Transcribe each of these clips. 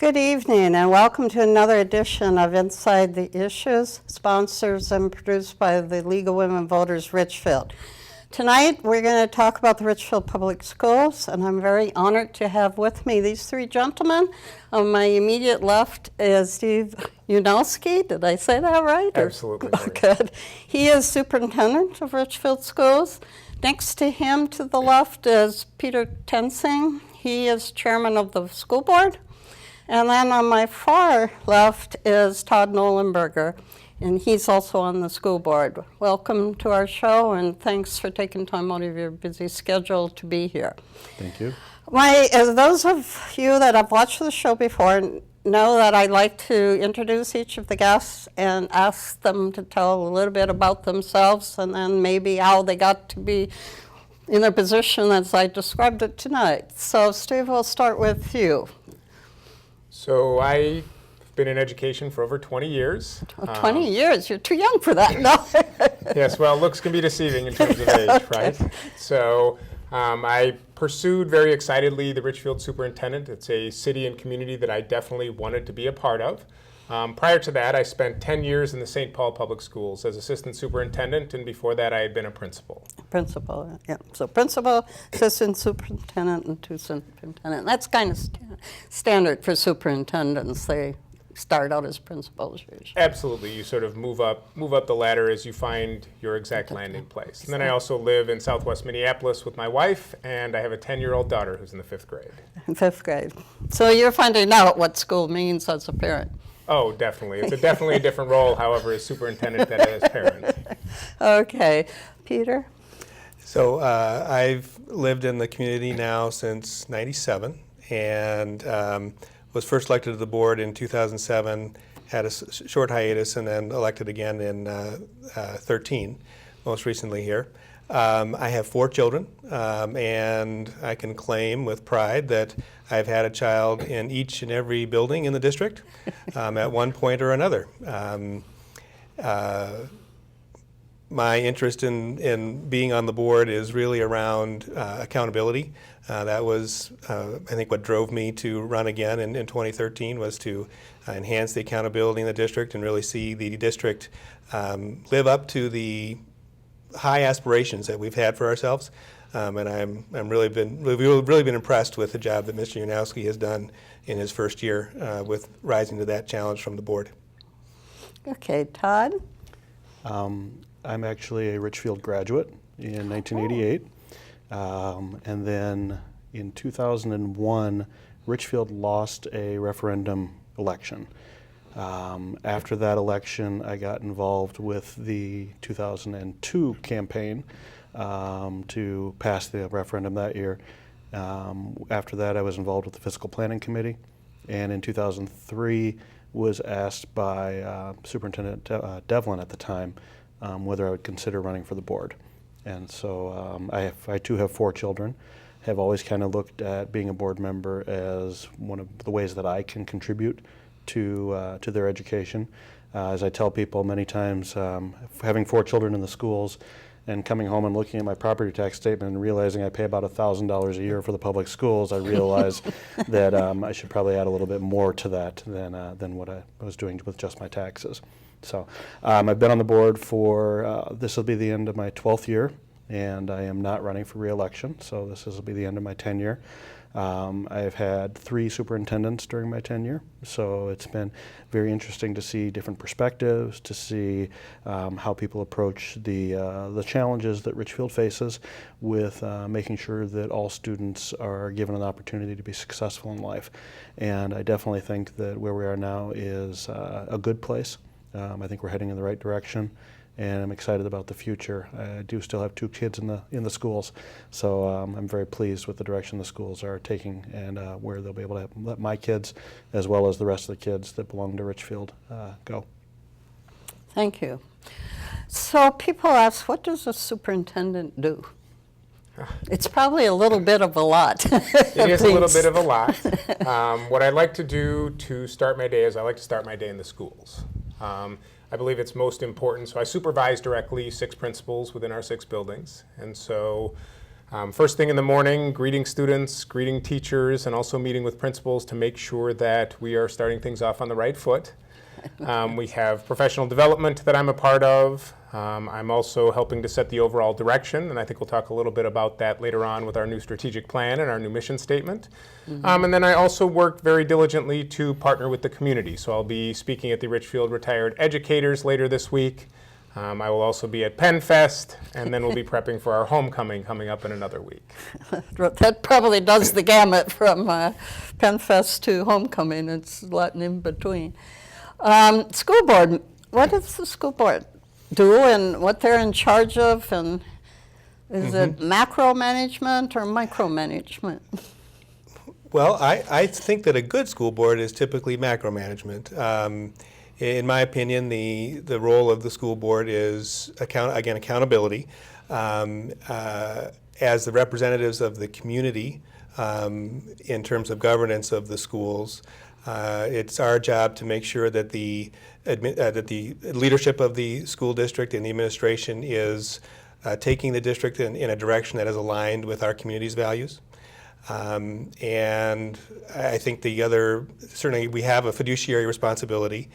Good evening and welcome to another edition of Inside the Issues, sponsored and produced by the League of Women Voters Richfield. Tonight we're going to talk about the Richfield Public Schools, and I'm very honored to have with me these three gentlemen. On my immediate left is Steve Unowski. Did I say that right? Absolutely right. Good. He is Superintendent of Richfield Schools. Next to him to the left is Peter Toensing. He is Chairman of the School Board. And then on my far left is Todd Nollenberger, and he's also on the school board. Welcome to our show, and thanks for taking time out of your busy schedule to be here. Thank you. As those of you that have watched the show before know that I like to introduce each of the guests and ask them to tell a little bit about themselves and then maybe how they got to be in their position as I described it tonight. So Steve, we'll start with you. So I've been in education for over 20 years. 20 years? You're too young for that. No. Yes, well, looks can be deceiving in terms of age, Okay. right? So I pursued very excitedly the Richfield Superintendent. It's a city and community that I definitely wanted to be a part of. Prior to that, I spent 10 years in the St. Paul Public Schools as assistant superintendent, and before that, I had been a principal. Principal, yeah. So principal, assistant superintendent, and two superintendent. That's kind of standard for superintendents. They start out as principals usually. Absolutely, you sort of move up the ladder as you find your exact landing place. And then I also live in Southwest Minneapolis with my wife, and I have a 10-year-old daughter who's in the 5th grade. In 5th grade. So you're finding out what school means as a parent. Oh, definitely. It's definitely a different role, however, as superintendent than as parent. Okay. Peter? So I've lived in the community now since '97 and was first elected to the board in 2007, had a short hiatus, and then elected again in 13, most recently here. I have 4 children, and I can claim with pride that I've had a child in each and every building in the district at one point or another. My interest in being on the board is really around accountability. That was, I think, what drove me to run again in 2013 was to enhance the accountability in the district and really see the district live up to the high aspirations that we've had for ourselves, and we've really been impressed with the job that Mr. Unowski has done in his first year with rising to that challenge from the board. Okay, Todd? I'm actually a Richfield graduate in 1988, and then in 2001, Richfield lost a referendum election. After that election, I got involved with the 2002 campaign to pass the referendum that year. After that, I was involved with the Fiscal Planning Committee, and in 2003 was asked by Superintendent Devlin at the time whether I would consider running for the board. And so I too have 4 children. Have always kind of looked at being a board member as one of the ways that I can contribute to their education. As I tell people many times, having 4 children in the schools and coming home and looking at my property tax statement and realizing I pay about $1,000 a year for the public schools, I realize that I should probably add a little bit more to that than what I was doing with just my taxes. So I've been on the board for, this will be the end of my 12th year, and I am not running for re-election, so this will be the end of my tenure. I've had 3 superintendents during my tenure, so it's been very interesting to see different perspectives, to see how people approach the challenges that Richfield faces with making sure that all students are given an opportunity to be successful in life. And I definitely think that where we are now is a good place. I think we're heading in the right direction, and I'm excited about the future. I do still have 2 kids in the schools, so I'm very pleased with the direction the schools are taking and where they'll be able to let my kids, as well as the rest of the kids that belong to Richfield, go. Thank you. So people ask, what does a superintendent do? It's probably a little bit of a lot. It is a little bit of a lot. What I like to do to start my day is I like to start my day in the schools. I believe it's most important. So I supervise directly 6 principals within our 6 buildings. And so First thing in the morning, greeting students, greeting teachers, and also meeting with principals to make sure that we are starting things off on the right foot. We have professional development that I'm a part of. I'm also helping to set the overall direction, and I think we'll talk a little bit about that later on with our new strategic plan and our new mission statement. And then I also work very diligently to partner with the community. So I'll be speaking at the Richfield Retired Educators later this week. I will also be at Penn Fest, and then we'll be prepping for our homecoming coming up in another week. That probably does the gamut from Penn Fest to homecoming. It's a lot in between. School board, what does the school board do and what they're in charge of? And is it macro management or micromanagement? Well, I think that a good school board is typically macro management. In my opinion, the role of the school board is, accountability. As the representatives of the community in terms of governance of the schools, it's our job to make sure that the leadership of the school district and the administration is taking the district in a direction that is aligned with our community's values. And I think certainly we have a fiduciary responsibility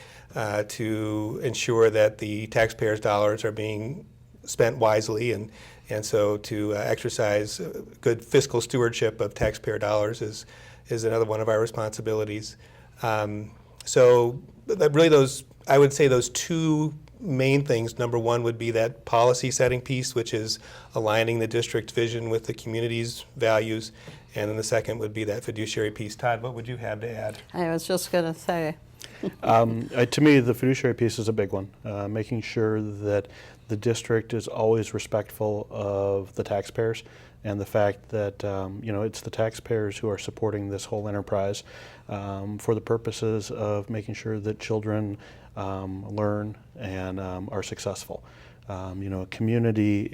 to ensure that the taxpayers' dollars are being spent wisely, and so to exercise good fiscal stewardship of taxpayer dollars is another one of our responsibilities. So really I would say those two main things. Number one would be that policy setting piece, which is aligning the district's vision with the community's values. And then the second would be that fiduciary piece. Todd, what would you have to add? I was just going to say. To me, the fiduciary piece is a big one, making sure that the district is always respectful of the taxpayers and the fact that it's the taxpayers who are supporting this whole enterprise for the purposes of making sure that children learn and are successful. A community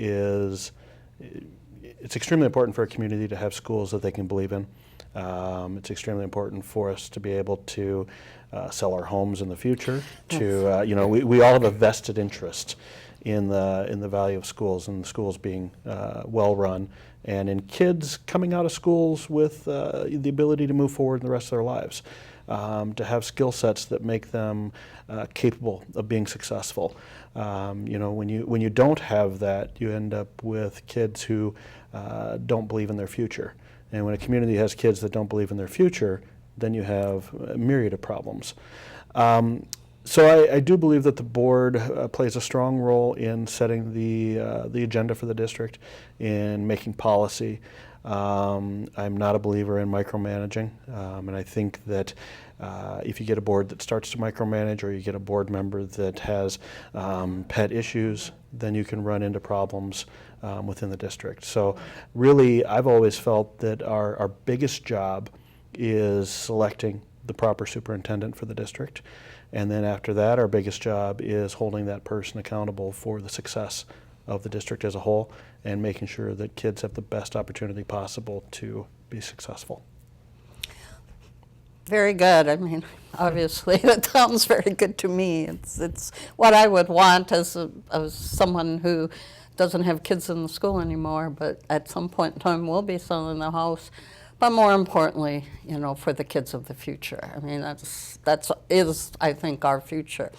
it's extremely important for a community to have schools that they can believe in. It's extremely important for us to be able to sell our homes in the future. We all have a vested interest in the value of schools and the schools being well run, and in kids coming out of schools with the ability to move forward in the rest of their lives, to have skill sets that make them capable of being successful. When you don't have that, you end up with kids who don't believe in their future. And when a community has kids that don't believe in their future, then you have a myriad of problems. So I do believe that the board plays a strong role in setting the agenda for the district, in making policy. I'm not a believer in micromanaging, and I think that if you get a board that starts to micromanage, or you get a board member that has pet issues, then you can run into problems within the district. So really, I've always felt that our biggest job is selecting the proper superintendent for the district. And then after that, our biggest job is holding that person accountable for the success of the district as a whole and making sure that kids have the best opportunity possible to be successful. Very good. I mean, obviously, that sounds very good to me. It's what I would want as someone who doesn't have kids in the school anymore, but at some point in time will be selling the house. But more importantly, for the kids of the future. I mean, that is, I think, our future.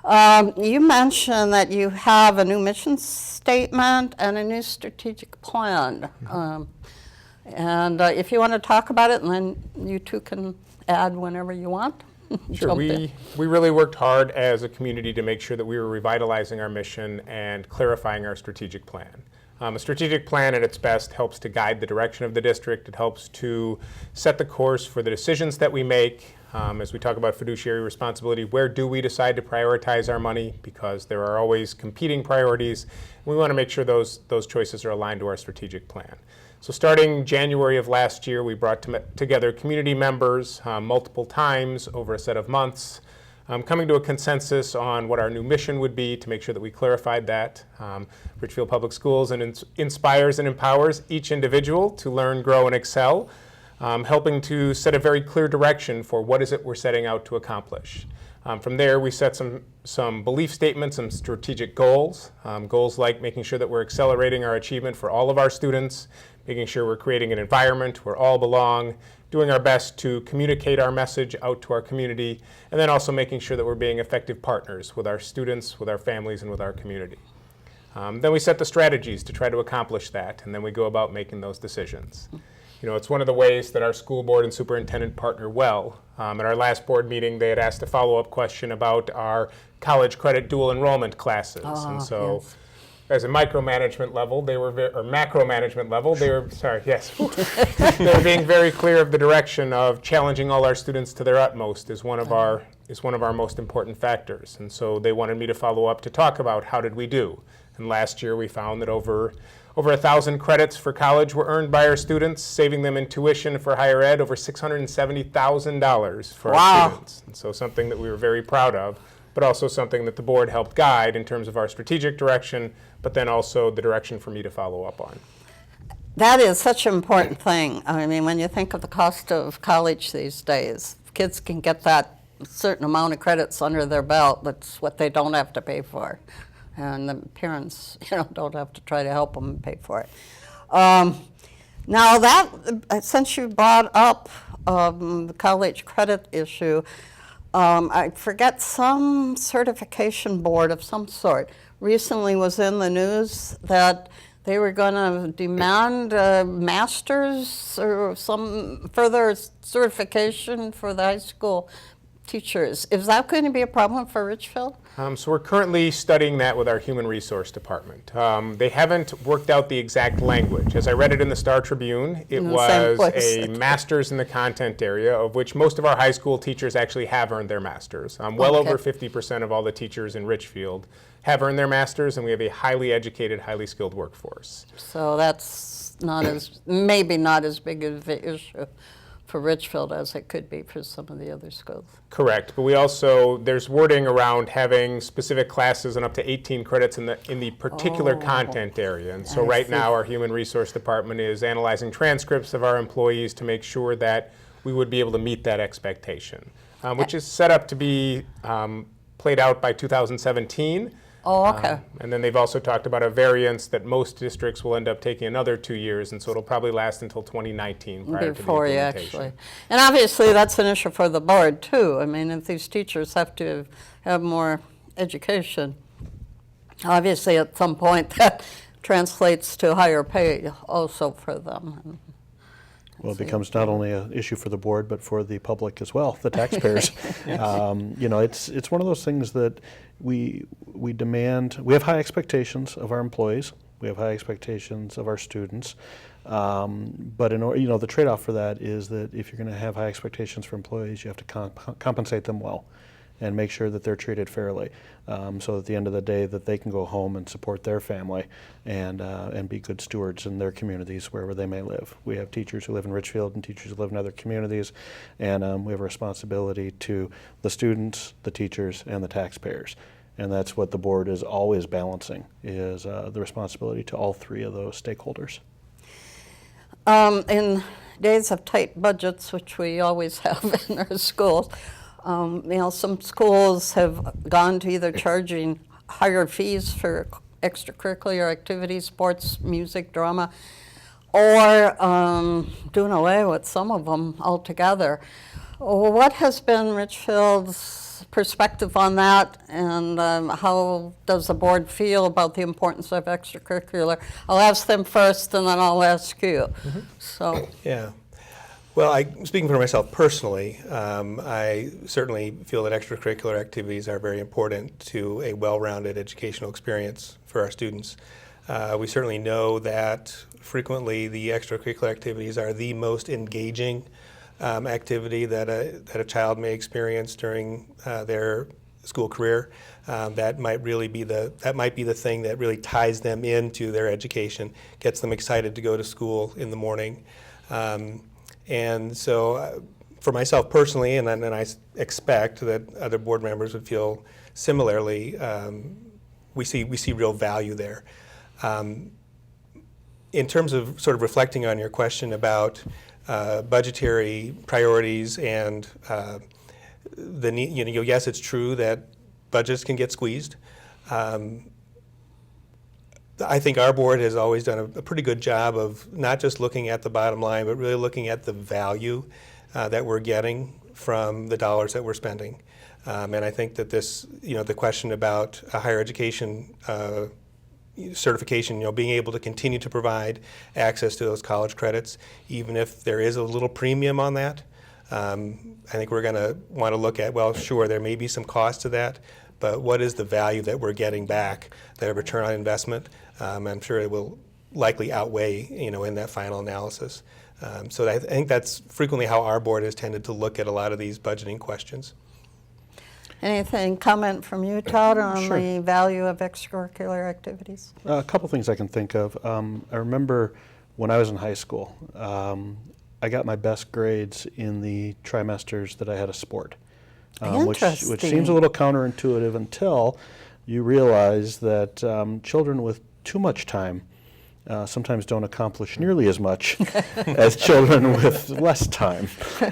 You mentioned that you have a new mission statement and a new strategic plan. And if you want to talk about it, and then you two can add whenever you want. Sure. We really worked hard as a community to make sure that we were revitalizing our mission and clarifying our strategic plan. A strategic plan at its best helps to guide the direction of the district. It helps to set the course for the decisions that we make. As we talk about fiduciary responsibility, where do we decide to prioritize our money? Because there are always competing priorities. We want to make sure those choices are aligned to our strategic plan. So starting January of last year, we brought together community members multiple times over a set of months, coming to a consensus on what our new mission would be to make sure that we clarified that. Richfield Public Schools inspires and empowers each individual to learn, grow, and excel. helping to set a very clear direction for what is it we're setting out to accomplish. From there, we set some belief statements, some strategic goals, goals like making sure that we're accelerating our achievement for all of our students, making sure we're creating an environment where all belong, doing our best to communicate our message out to our community, and then also making sure that we're being effective partners with our students, with our families, and with our community. Then we set the strategies to try to accomplish that, and then we go about making those decisions. You know, it's one of the ways that our school board and superintendent partner well. At our last board meeting, they had asked a follow-up question about our college credit dual enrollment classes. And so yes. as a micromanagement level, they were, or macromanagement level, they were, sorry, yes. They were being very clear of the direction of challenging all our students to their utmost is one of our most important factors. And so they wanted me to follow up to talk about how did we do. And last year we found that over 1,000 credits for college were earned by our students, saving them in tuition for higher ed over $670,000 for our students. And so something that we were very proud of, but also something that the board helped guide in terms of our strategic direction, but then also the direction for me to follow up on. That is such an important thing. I mean, when you think of the cost of college these days, kids can get that certain amount of credits under their belt. That's what they don't have to pay for. And the parents, don't have to try to help them pay for it. Now that, since you brought up the college credit issue, I forget some certification board of some sort recently was in the news that they were going to demand a master's or some further certification for the high school teachers. Is that going to be a problem for Richfield? So we're currently studying that with our Human Resource Department. They haven't worked out the exact language. As I read it in the Star Tribune, it was a master's in the content area, of which most of our high school teachers actually have earned their masters. Well over 50% of all the teachers in Richfield have earned their masters, and we have a highly educated, highly skilled workforce. So that's not maybe not as big of an issue for Richfield as it could be for some of the other schools. Correct, but we also, there's wording around having specific classes and up to 18 credits in the particular content area. And so right now our Human Resource Department is analyzing transcripts of our employees to make sure that we would be able to meet that expectation, which is set up to be played out by 2017. Oh, okay. And then they've also talked about a variance that most districts will end up taking another 2 years, and so it'll probably last until 2019 prior Before to the you implementation. actually. And obviously that's an issue for the board too. I mean, if these teachers have to have more education, obviously at some point that translates to higher pay also for them. Well, it becomes not only an issue for the board, but for the public as well, the taxpayers. It's one of those things that we demand. We have high expectations of our employees. We have high expectations of our students. But in order, the trade-off for that is that if you're going to have high expectations for employees, you have to compensate them well and make sure that they're treated fairly, so at the end of the day that they can go home and support their family and be good stewards in their communities wherever they may live. We have teachers who live in Richfield and teachers who live in other communities, and we have a responsibility to the students, the teachers, and the taxpayers. And that's what the board is always balancing, is the responsibility to all three of those stakeholders. In days of tight budgets, which we always have in our schools, some schools have gone to either charging higher fees for extracurricular activities, sports, music, drama, or doing away with some of them altogether. What has been Richfield's perspective on that, and how does the board feel about the importance of extracurricular? I'll ask them first, and then I'll ask you. Mm-hmm. So. Yeah. Well, speaking for myself personally, I certainly feel that extracurricular activities are very important to a well-rounded educational experience for our students. We certainly know that frequently the extracurricular activities are the most engaging activity that a child may experience during their school career. That might be the thing that really ties them into their education, gets them excited to go to school in the morning. And so for myself personally, and I expect that other board members would feel similarly, we see real value there. In terms of sort of reflecting on your question about budgetary priorities and the need, yes, it's true that budgets can get squeezed. I think our board has always done a pretty good job of not just looking at the bottom line, but really looking at the value that we're getting from the dollars that we're spending. And I think that this, the question about a higher education certification, being able to continue to provide access to those college credits, even if there is a little premium on that, I think we're going to want to look at, well, sure, there may be some cost to that, but what is the value that we're getting back, that return on investment? I'm sure it will likely outweigh, in that final analysis. So I think that's frequently how our board has tended to look at a lot of these budgeting questions. Anything, comment from you, Todd, on Sure. the value of extracurricular activities? A couple things I can think of. I remember when I was in high school, I got my best grades in the trimesters that I had a sport, which seems a little counterintuitive until you realize that children with too much time sometimes don't accomplish nearly as much as children with less time.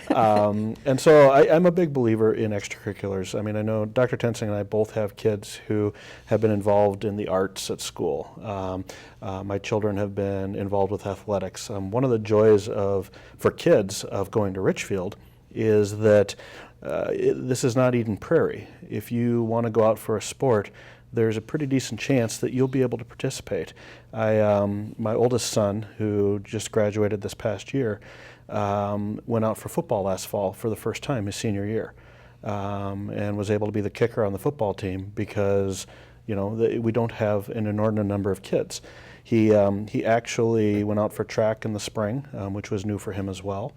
And so I'm a big believer in extracurriculars. I mean, I know Dr. Toensing and I both have kids who have been involved in the arts at school. My children have been involved with athletics. One of the joys for kids of going to Richfield is that this is not Eden Prairie. If you want to go out for a sport, there's a pretty decent chance that you'll be able to participate. My oldest son, who just graduated this past year, went out for football last fall for the first time his senior year, and was able to be the kicker on the football team because we don't have an inordinate number of kids. He actually went out for track in the spring, which was new for him as well.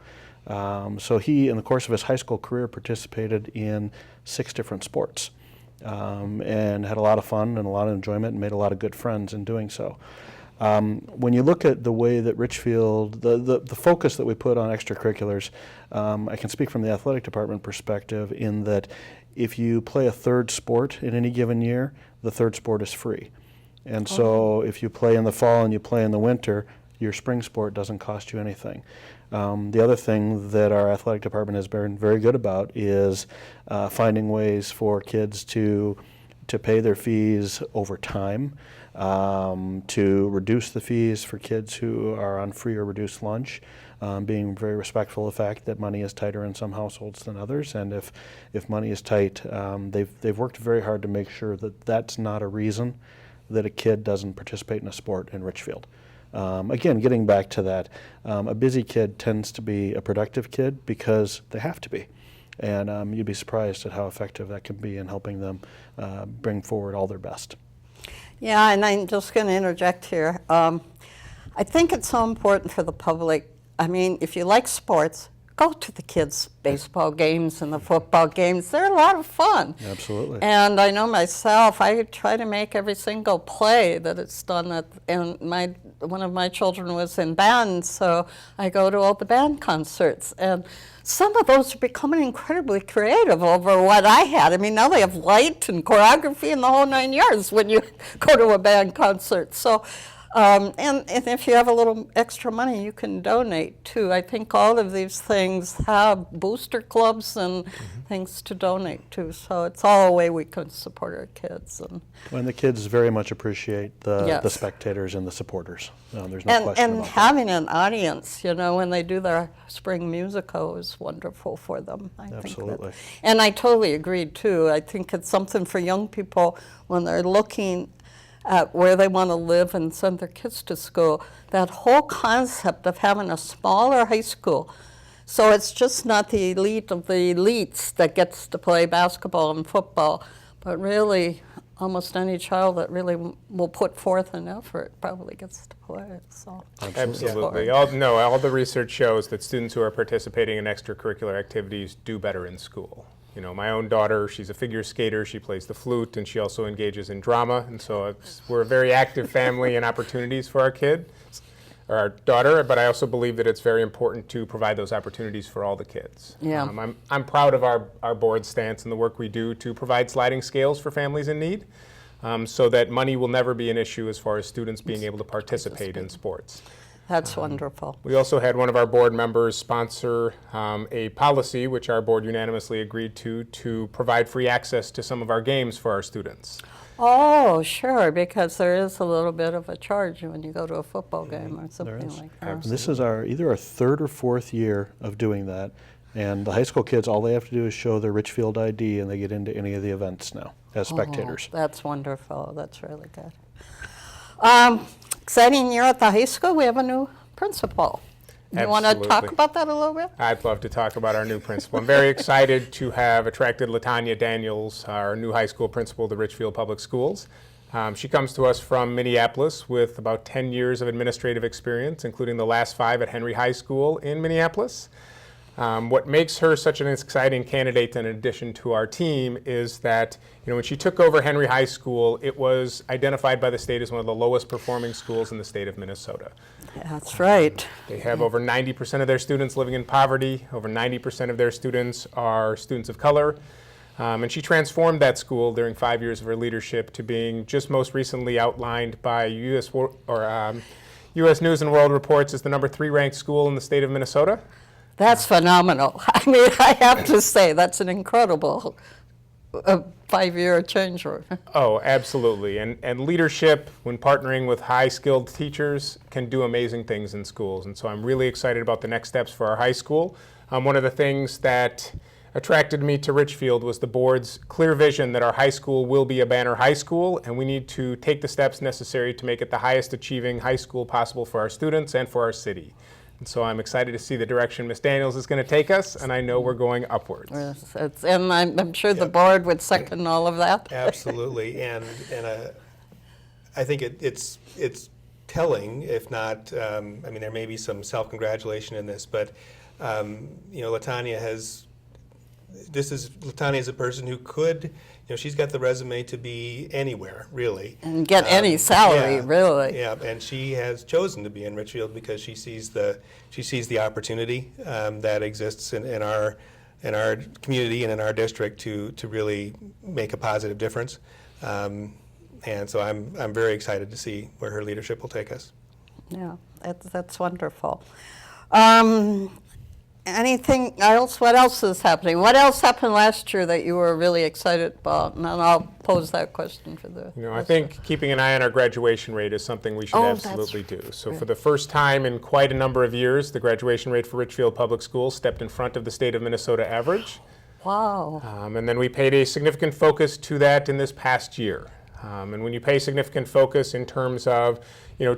So he, in the course of his high school career, participated in 6 different sports. And had a lot of fun and a lot of enjoyment and made a lot of good friends in doing so. When you look at the way that Richfield, the focus that we put on extracurriculars, I can speak from the athletic department perspective in that if you play a third sport in any given year, the third sport is free. And so if you play in the fall and you play in the winter, your spring sport doesn't cost you anything. The other thing that our athletic department has been very good about is finding ways for kids to pay their fees over time, to reduce the fees for kids who are on free or reduced lunch, being very respectful of the fact that money is tighter in some households than others, and if money is tight, they've worked very hard to make sure that that's not a reason that a kid doesn't participate in a sport in Richfield. Again, getting back to that, a busy kid tends to be a productive kid because they have to be. And you'd be surprised at how effective that can be in helping them bring forward all their best. Yeah, and I'm just going to interject here. I think it's so important for the public. I mean, if you like sports, go to the kids' baseball games and the football games. They're a lot of fun. Absolutely. And I know myself, I try to make every single play that it's done at, and one of my children was in band, so I go to all the band concerts. And some of those are becoming incredibly creative over what I had. I mean, now they have light and choreography and the whole 9 yards when you go to a band concert. So. And if you have a little extra money, you can donate too. I think all of these things have booster clubs and things to donate to. So it's all a way we can support our kids. And the kids very much appreciate the spectators and the supporters. There's no question and about having an audience, when they do their spring musical is wonderful for them. Absolutely. And I totally agree too. I think it's something for young people when they're looking at where they want to live and send their kids to school, that whole concept of having a smaller high school. So it's just not the elite of the elites that gets to play basketball and football, but really almost any child that really will put forth an effort probably gets to play it. So Absolutely. All the research shows that students who are participating in extracurricular activities do better in school. My own daughter, she's a figure skater, she plays the flute, and she also engages in drama, and so we're a very active family and opportunities for our kid, or our daughter, but I also believe that it's very important to provide those opportunities for all the kids. Yeah. I'm proud of our board stance and the work we do to provide sliding scales for families in need, so that money will never be an issue as far as students being able to participate in sports. That's wonderful. We also had one of our board members sponsor a policy, which our board unanimously agreed to provide free access to some of our games for our students. Oh, sure, because there is a little bit of a charge when you go to a football game or something is. like that. And this is either our third or fourth year of doing that. And the high school kids, all they have to do is show their Richfield ID and they get into any of the events now as spectators. Oh, that's wonderful. That's really good. Exciting year at the high school. We have a new principal. You want to talk Absolutely. about that a little bit? I'd love to talk about our new principal. I'm very excited to have attracted LaTanya Daniels, our new high school principal to Richfield Public Schools. She comes to us from Minneapolis with about 10 years of administrative experience, including the last 5 at Henry High School in Minneapolis. What makes her such an exciting candidate in addition to our team is that, when she took over Henry High School, it was identified by the state as one of the lowest performing schools in the state of Minnesota. That's right. They have over 90% of their students living in poverty. Over 90% of their students are students of color. And she transformed that school during 5 years of her leadership to being just most recently outlined by U.S. News and World Reports as the #3 ranked school in the state of Minnesota. That's phenomenal. I mean, I have to say, that's an incredible 5-year change. Oh, absolutely. And leadership, when partnering with high-skilled teachers, can do amazing things in schools. And so I'm really excited about the next steps for our high school. One of the things that attracted me to Richfield was the board's clear vision that our high school will be a banner high school, and we need to take the steps necessary to make it the highest achieving high school possible for our students and for our city. And so I'm excited to see the direction Ms. Daniels is going to take us, and I know we're going upwards. Yes, and I'm sure the board would second all of that. Absolutely, and I think it's telling, if not, I mean, there may be some self-congratulation in this, but LaTanya is a person who could, she's got the resume to be anywhere, really. And get any salary, yeah, really. Yeah, and she has chosen to be in Richfield because she sees the opportunity that exists in our community and in our district to really make a positive difference. And so I'm very excited to see where her leadership will take us. Yeah, that's wonderful. Anything else? What else is happening? What else happened last year that you were really excited about? And then I'll pose that question for the I think keeping an eye on our graduation rate is something we should absolutely do. So for the first time in quite a number of years, the graduation rate for Richfield Public Schools stepped in front of the state of Minnesota average. Wow. And then we paid a significant focus to that in this past year. And when you pay significant focus in terms of,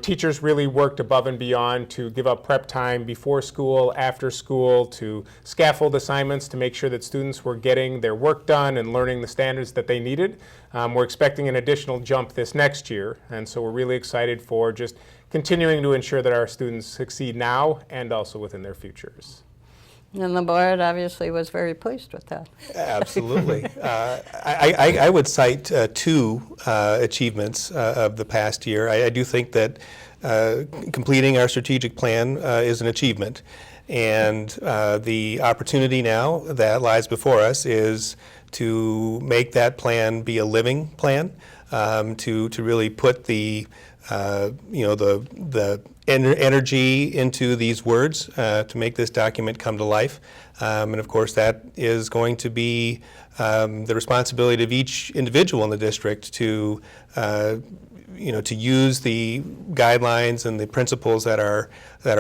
teachers really worked above and beyond to give up prep time before school, after school, to scaffold assignments to make sure that students were getting their work done and learning the standards that they needed. We're expecting an additional jump this next year, and so we're really excited for just continuing to ensure that our students succeed now and also within their futures. And the board obviously was very pleased with that. Absolutely. I would cite 2 achievements of the past year. I do think that completing our strategic plan is an achievement. And the opportunity now that lies before us is to make that plan be a living plan, to really put the energy into these words to make this document come to life. And of course, that is going to be the responsibility of each individual in the district to use the guidelines and the principles that are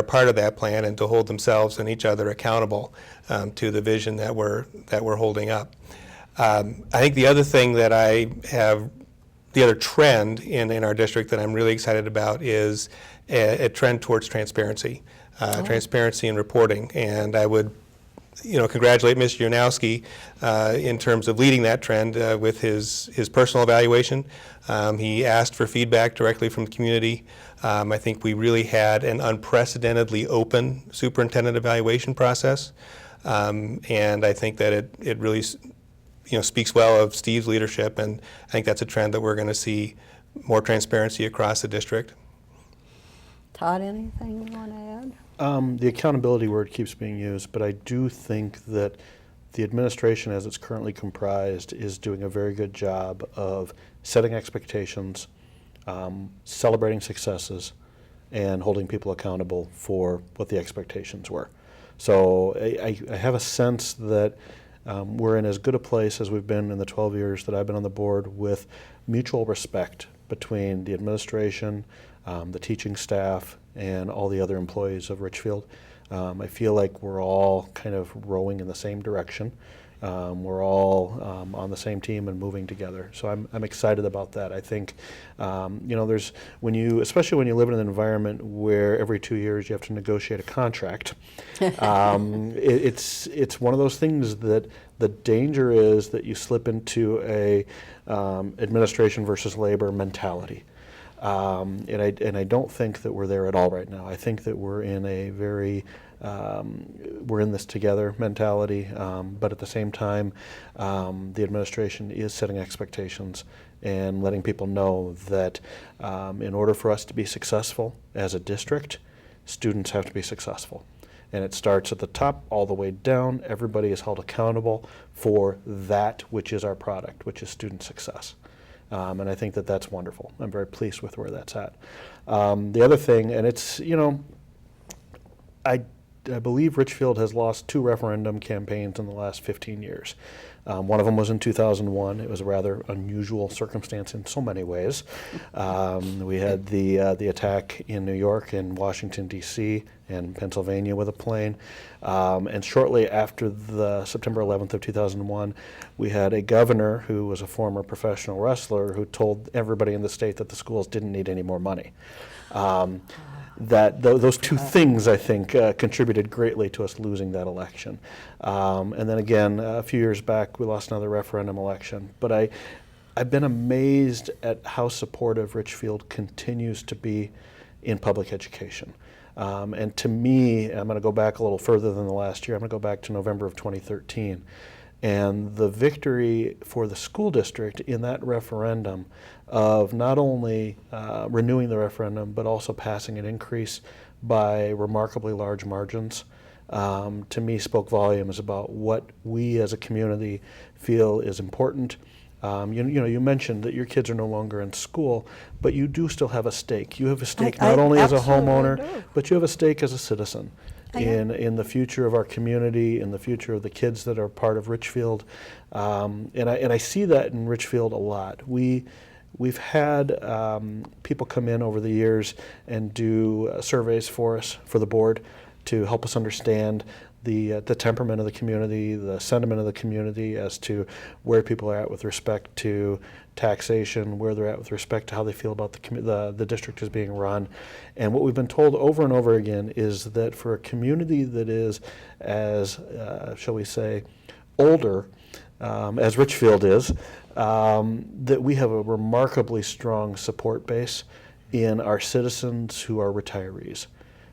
part of that plan and to hold themselves and each other accountable to the vision that we're holding up. I think the other thing that the other trend in our district that I'm really excited about is a trend towards transparency, transparency in reporting. And I would, congratulate Mr. Unowski in terms of leading that trend with his personal evaluation. He asked for feedback directly from the community. I think we really had an unprecedentedly open superintendent evaluation process. And I think that it really speaks well of Steve's leadership, and I think that's a trend that we're going to see more transparency across the district. Todd, anything you want to add? The accountability word keeps being used, but I do think that the administration as it's currently comprised is doing a very good job of setting expectations, celebrating successes, and holding people accountable for what the expectations were. So I have a sense that we're in as good a place as we've been in the 12 years that I've been on the board, with mutual respect between the administration, the teaching staff, and all the other employees of Richfield. I feel like we're all kind of rowing in the same direction. We're all on the same team and moving together. So I'm excited about that. I think, there's, especially when you live in an environment where every 2 years you have to negotiate a contract, it's one of those things that the danger is that you slip into a administration versus labor mentality. And I don't think that we're there at all right now. I think that we're in a very we're in this together mentality, but at the same time, the administration is setting expectations and letting people know that in order for us to be successful as a district, students have to be successful. And it starts at the top all the way down. Everybody is held accountable for that which is our product, which is student success. And I think that that's wonderful. I'm very pleased with where that's at. The other thing, and it's, I believe Richfield has lost 2 referendum campaigns in the last 15 years. One of them was in 2001. It was a rather unusual circumstance in so many ways. We had the attack in New York and Washington, D.C., and Pennsylvania with a plane. And shortly after the September 11th of 2001, we had a governor who was a former professional wrestler who told everybody in the state that the schools didn't need any more money. Those 2 things, I think, contributed greatly to us losing that election. And then again, a few years back, we lost another referendum election. But I've been amazed at how supportive Richfield continues to be in public education. And to me, I'm going to go back a little further than the last year. I'm going to go back to November of 2013. And the victory for the school district in that referendum of not only renewing the referendum, but also passing an increase by remarkably large margins, to me spoke volumes about what we as a community feel is important. You mentioned that your kids are no longer in school, but you do still have a stake. You have a stake not only as a homeowner, but you have a stake as a citizen in the future of our community, in the future of the kids that are part of Richfield. And I see that in Richfield a lot. We've had people come in over the years and do surveys for us, for the board, to help us understand the temperament of the community, the sentiment of the community as to where people are at with respect to taxation, where they're at with respect to how they feel about the district is being run. And what we've been told over and over again is that for a community that is as, shall we say, older, as Richfield is, that we have a remarkably strong support base in our citizens who are retirees.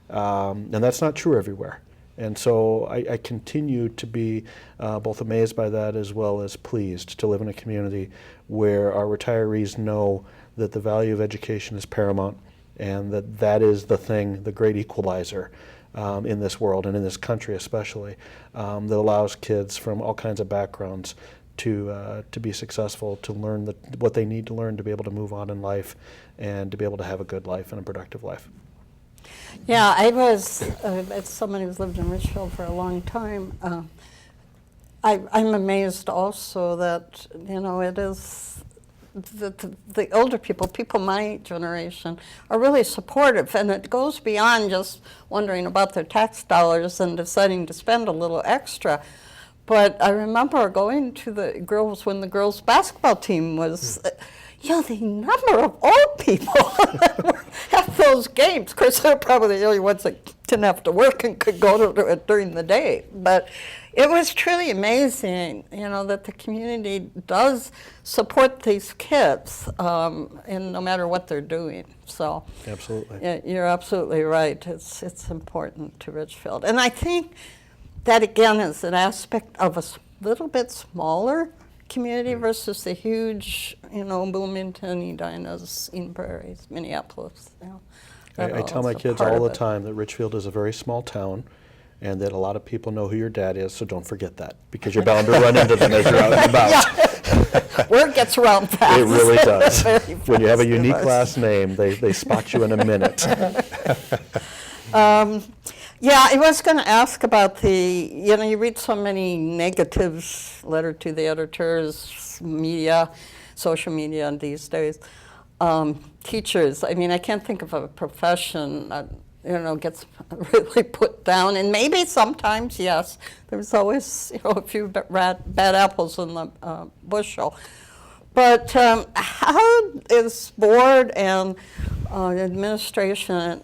And that's not true everywhere. And so I continue to be both amazed by that as well as pleased to live in a community where our retirees know that the value of education is paramount and that is the thing, the great equalizer in this world and in this country especially, that allows kids from all kinds of backgrounds to be successful, to learn what they need to learn to be able to move on in life and to be able to have a good life and a productive life. Yeah, I was, as somebody who's lived in Richfield for a long time, I'm amazed also that, it is the older people my generation, are really supportive, and it goes beyond just wondering about their tax dollars and deciding to spend a little extra. But I remember going to when the girls' basketball team was, the number of old people that were at those games. Of course, they're probably the only ones that didn't have to work and could go to it during the day. But it was truly amazing, that the community does support these kids, and no matter what they're doing. So, absolutely, yeah, you're absolutely right. It's important to Richfield, and I think that again is an aspect of a little bit smaller community versus the huge, Bloomington, Edina's, Eden Prairies, Minneapolis. I tell my kids all the time that Richfield is a very small town and that a lot of people know who your dad is, so don't forget that, because you're bound to run into them as you're out and about. Word gets around fast. It really does. Very When you have a fast, unique yes. last name, they spot you in a minute. Yeah, I was going to ask about you read so many negatives, letter to the editors, media, social media these days. Teachers, I mean, I can't think of a profession that, gets really put down. And maybe sometimes, yes, there's always, a few bad apples in the bushel. But how is board and administration,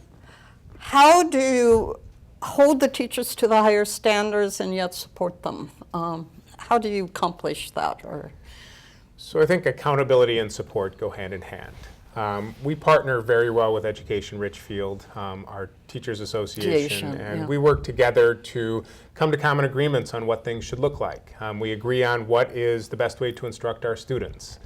how do you hold the teachers to the higher standards and yet support them? How do you accomplish that? So I think accountability and support go hand in hand. We partner very well with Education Richfield, our Teachers Association, and we work together to come to common agreements on what things should look like. We agree on what is the best way to instruct our students.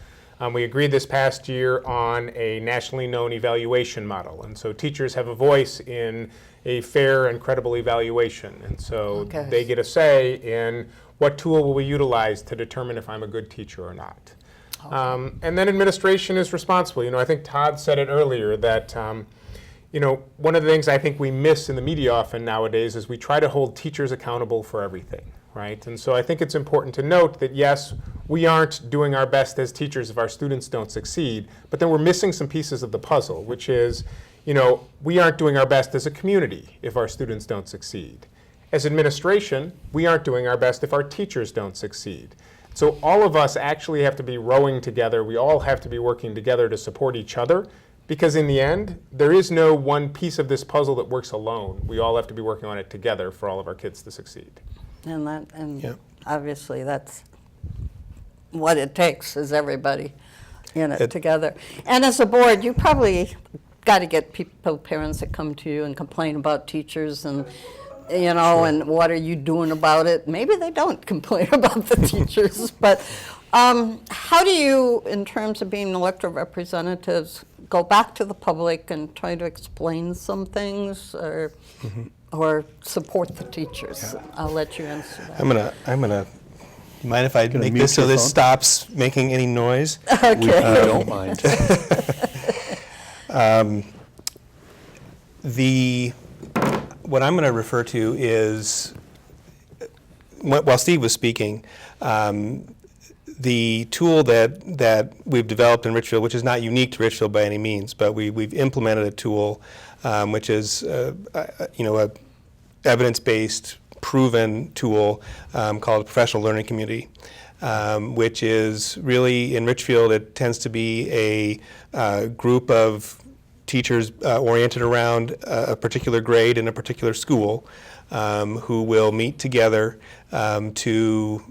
We agreed this past year on a nationally known evaluation model, and so teachers have a voice in a fair and credible evaluation, and so they get a say in what tool will we utilize to determine if I'm a good teacher or not. And then administration is responsible. I think Todd said it earlier that, one of the things I think we miss in the media often nowadays is we try to hold teachers accountable for everything, right? And so I think it's important to note that, yes, we aren't doing our best as teachers if our students don't succeed, but then we're missing some pieces of the puzzle, which is, we aren't doing our best as a community if our students don't succeed. As administration, we aren't doing our best if our teachers don't succeed. So all of us actually have to be rowing together. We all have to be working together to support each other, because in the end, there is no one piece of this puzzle that works alone. We all have to be working on it together for all of our kids to succeed. And obviously that's what it takes, is everybody in it together. And as a board, you probably got to get parents that come to you and complain about teachers and and what are you doing about it? Maybe they don't complain about the teachers, but how do you, in terms of being elected representatives, go back to the public and try to explain some things or support the teachers? Yeah. I'll let you answer that. I'm gonna. Mind if I make this so this stops making any noise? Okay. I don't mind. What I'm going to refer to is, while Steve was speaking, the tool that we've developed in Richfield, which is not unique to Richfield by any means, but we've implemented a tool which is a evidence-based, proven tool called a professional learning community, which is really, in Richfield, it tends to be a group of teachers oriented around a particular grade in a particular school who will meet together to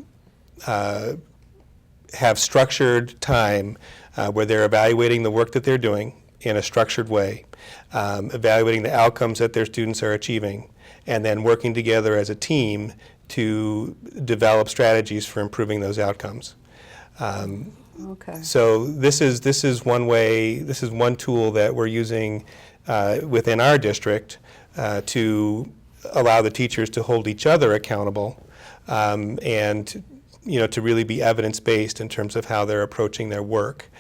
have structured time where they're evaluating the work that they're doing in a structured way, evaluating the outcomes that their students are achieving, and then working together as a team to develop strategies for improving those outcomes. Okay. So this is one way. This is one tool that we're using within our district to allow the teachers to hold each other accountable, and to really be evidence-based in terms of how they're approaching their work.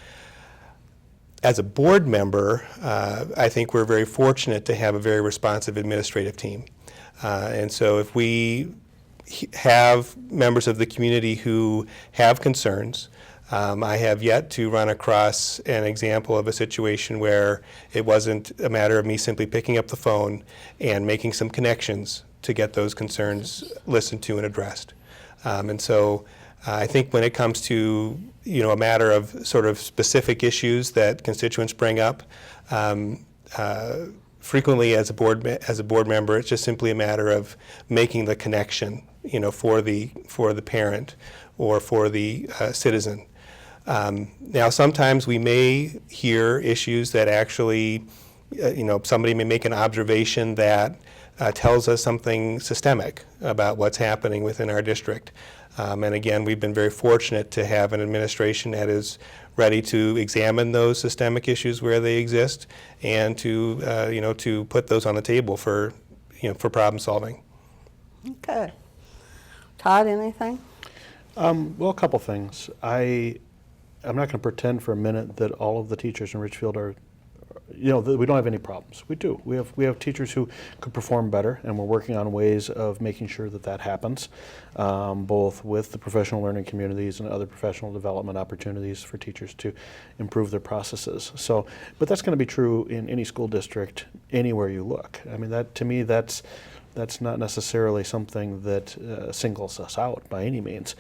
As a board member, I think we're very fortunate to have a very responsive administrative team, and so if we have members of the community who have concerns. I have yet to run across an example of a situation where it wasn't a matter of me simply picking up the phone and making some connections to get those concerns listened to and addressed. And so I think when it comes to a matter of sort of specific issues that constituents bring up, frequently as a board member, it's just simply a matter of making the connection, for the parent or for the citizen. Now, sometimes we may hear issues that actually, somebody may make an observation that tells us something systemic about what's happening within our district. And again, we've been very fortunate to have an administration that is ready to examine those systemic issues where they exist and to put those on the table for problem solving. Okay. Todd, anything? Well, a couple things. I'm not going to pretend for a minute that all of the teachers in Richfield are, that we don't have any problems. We do. We have teachers who could perform better, and we're working on ways of making sure that happens, both with the professional learning communities and other professional development opportunities for teachers to improve their processes. So, but that's going to be true in any school district, anywhere you look. I mean, to me, that's not necessarily something that singles us out by any means.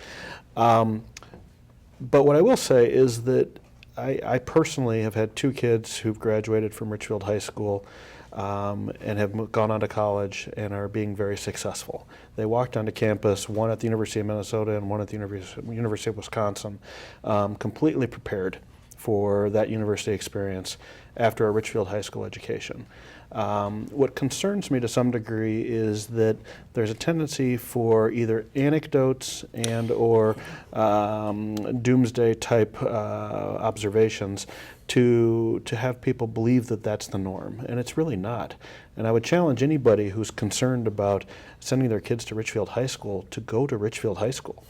But what I will say is that I personally have had two kids who've graduated from Richfield High School and have gone on to college and are being very successful. They walked onto campus, one at the University of Minnesota and one at the University of Wisconsin, completely prepared for that university experience after a Richfield High School education. What concerns me to some degree is that there's a tendency for either anecdotes and or doomsday type observations to have people believe that that's the norm, and it's really not. And I would challenge anybody who's concerned about sending their kids to Richfield High School to go to Richfield High School,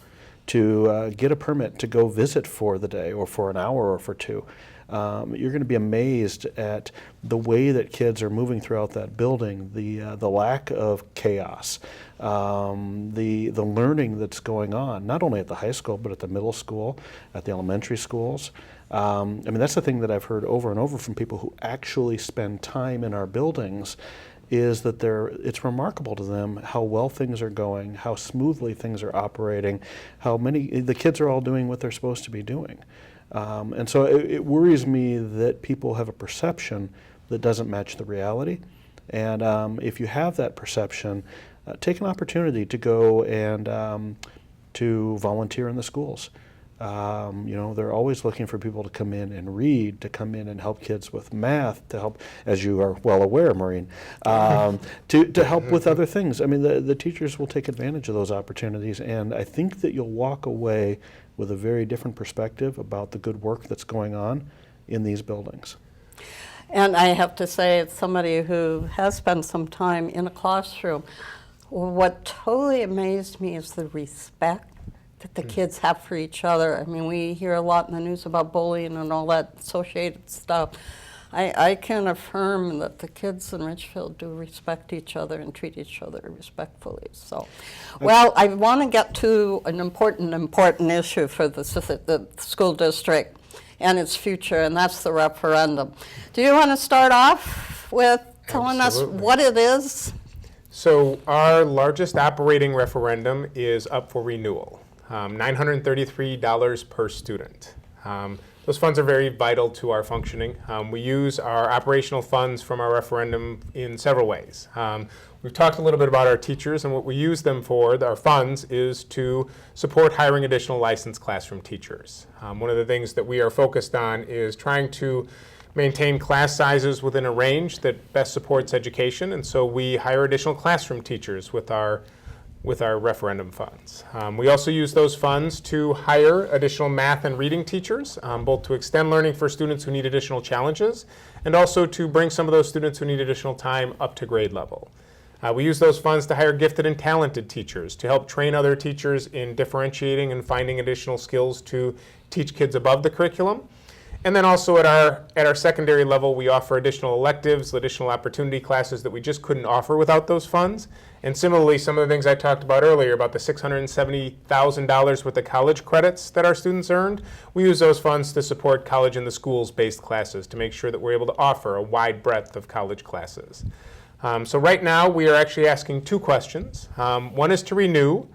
to get a permit to go visit for the day or for an hour or for two. You're going to be amazed at the way that kids are moving throughout that building, the lack of chaos, the learning that's going on, not only at the high school, but at the middle school, at the elementary schools. I mean, that's the thing that I've heard over and over from people who actually spend time in our buildings, is that it's remarkable to them how well things are going, how smoothly things are operating, how the kids are all doing what they're supposed to be doing. And so it worries me that people have a perception that doesn't match the reality. And if you have that perception, take an opportunity to go and to volunteer in the schools. They're always looking for people to come in and read, to come in and help kids with math, to help, as you are well aware, Maureen, to help with other things. I mean, the teachers will take advantage of those opportunities, and I think that you'll walk away with a very different perspective about the good work that's going on in these buildings. And I have to say, as somebody who has spent some time in a classroom, what totally amazed me is the respect that the kids have for each other. I mean, we hear a lot in the news about bullying and all that associated stuff. I can affirm that the kids in Richfield do respect each other and treat each other respectfully. So, well, I want to get to an important issue for the school district and its future, and that's the referendum. Do you want to start off with telling us what it is? So our largest operating referendum is up for renewal, $933 per student. Those funds are very vital to our functioning. We use our operational funds from our referendum in several ways. We've talked a little bit about our teachers, and what we use them for, our funds, is to support hiring additional licensed classroom teachers. One of the things that we are focused on is trying to maintain class sizes within a range that best supports education, and so we hire additional classroom teachers with our referendum funds. We also use those funds to hire additional math and reading teachers, both to extend learning for students who need additional challenges, and also to bring some of those students who need additional time up to grade level. We use those funds to hire gifted and talented teachers, to help train other teachers in differentiating and finding additional skills to teach kids above the curriculum. And then also at our secondary level, we offer additional electives, additional opportunity classes that we just couldn't offer without those funds. And similarly, some of the things I talked about earlier about the $670,000 worth of college credits that our students earned, we use those funds to support college in the schools-based classes to make sure that we're able to offer a wide breadth of college classes. So right now, we are actually asking two questions. One is to renew.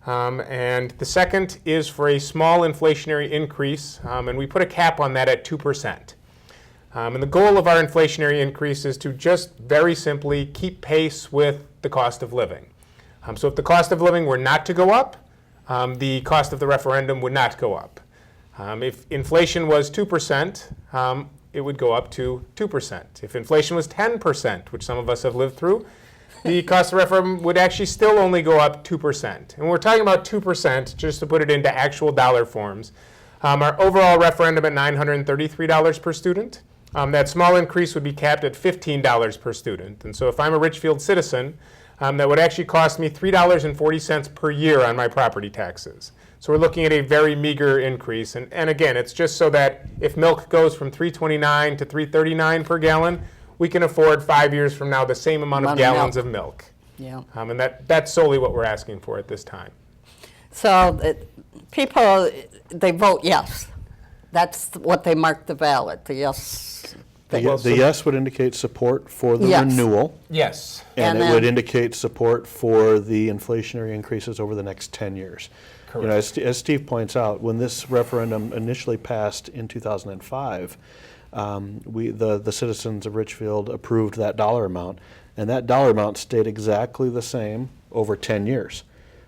And the second is for a small inflationary increase, and we put a cap on that at 2%. And the goal of our inflationary increase is to just very simply keep pace with the cost of living. So if the cost of living were not to go up, the cost of the referendum would not go up. If inflation was 2%, it would go up to 2%. If inflation was 10%, which some of us have lived through, the cost of referendum would actually still only go up 2%. And we're talking about 2%, just to put it into actual dollar forms. Our overall referendum at $933 per student. That small increase would be capped at $15 per student. And so if I'm a Richfield citizen, that would actually cost me $3.40 per year on my property taxes. So we're looking at a very meager increase. And again, it's just so that if milk goes from $3.29 to $3.39 per gallon, we can afford 5 years from now the same amount of gallons of milk. Yeah. And that's solely what we're asking for at this time. So people, they vote yes. That's what they mark the ballot, the yes. The yes would indicate support for the Yes. renewal. Yes. And And it would then- indicate support for the inflationary increases over the next 10 years. You know, as Steve points out, when this referendum initially passed in 2005, the citizens of Richfield approved that dollar amount, and that dollar amount stayed exactly the same over 10 years.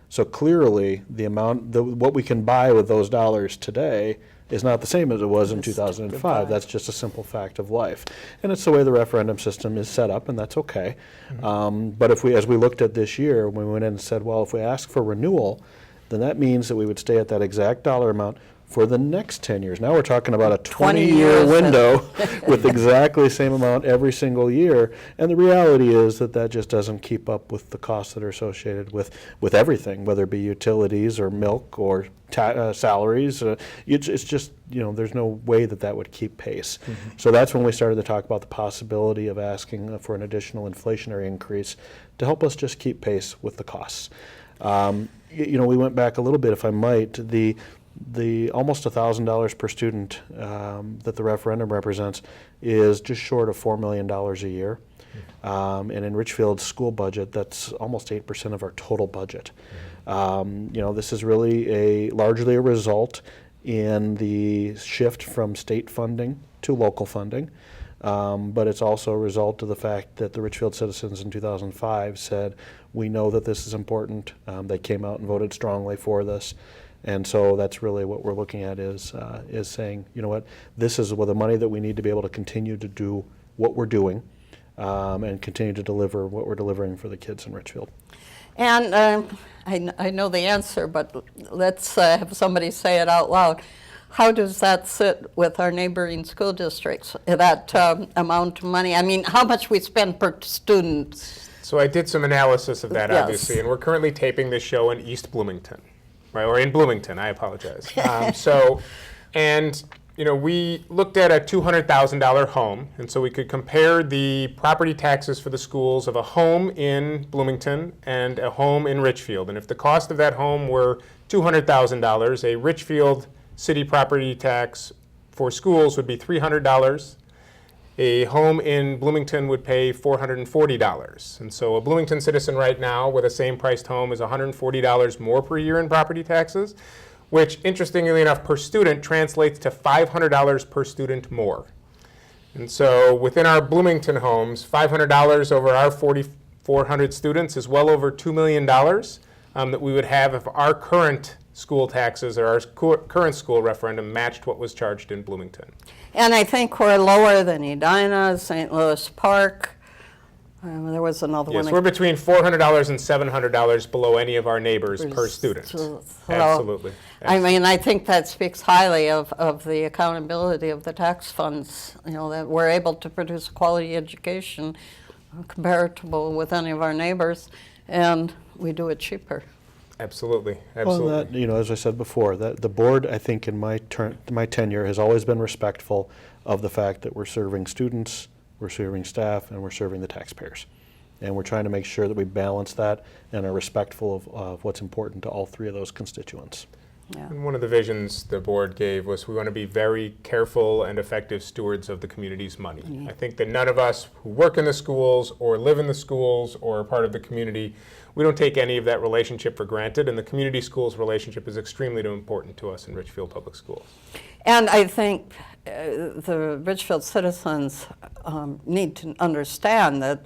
So clearly, what we can buy with those dollars today is not the same as it was in 2005. That's just a simple fact of life. And it's the way the referendum system is set up, and that's okay. But as we looked at this year, we went in and said, well, if we ask for renewal, then that means that we would stay at that exact dollar amount for the next 10 years. Now we're talking about a 20-year years. window with exactly the same amount every single year. And the reality is that just doesn't keep up with the costs that are associated with everything, whether it be utilities or milk or salaries. It's just, there's no way that would keep pace. So that's when we started to talk about the possibility of asking for an additional inflationary increase to help us just keep pace with the costs. We went back a little bit, if I might. The almost $1,000 per student that the referendum represents is just short of $4 million a year. And in Richfield's school budget, that's almost 8% of our total budget. This is really largely a result in the shift from state funding to local funding. But it's also a result of the fact that the Richfield citizens in 2005 said, we know that this is important. They came out and voted strongly for this. And so that's really what we're looking at is saying, you know what, this is the money that we need to be able to continue to do what we're doing and continue to deliver what we're delivering for the kids in Richfield. And I know the answer, but let's have somebody say it out loud. How does that sit with our neighboring school districts, that amount of money? I mean, how much we spend per student? So I did some analysis of that, Yes. obviously, and we're currently taping this show in East Bloomington, right, or in Bloomington, I apologize. We looked at a $200,000 home, and so we could compare the property taxes for the schools of a home in Bloomington and a home in Richfield. And if the cost of that home were $200,000, a Richfield city property tax for schools would be $300. A home in Bloomington would pay $440. And so a Bloomington citizen right now with a same priced home is $140 more per year in property taxes, which interestingly enough per student translates to $500 per student more. And so within our Bloomington homes, $500 over our 4,400 students is well over $2 million that we would have if our current school taxes or our current school referendum matched what was charged in Bloomington. And I think we're lower than Edina, St. Louis Park. There was another Yes, one. we're between $400 and $700 below any of our neighbors per student. Absolutely. I mean, I think that speaks highly of the accountability of the tax funds, that we're able to produce a quality education comparable with any of our neighbors, and we do it cheaper. Absolutely. Well, as I said before, that the board, I think, in my tenure, has always been respectful of the fact that we're serving students, we're serving staff, and we're serving the taxpayers. And we're trying to make sure that we balance that and are respectful of what's important to all three of those constituents. Yeah. And one of the visions the board gave was we want to be very careful and effective stewards of the community's money. Mm-hmm. I think that none of us who work in the schools or live in the schools or are part of the community, we don't take any of that relationship for granted, and the community schools relationship is extremely important to us in Richfield Public Schools. And I think the Richfield citizens need to understand that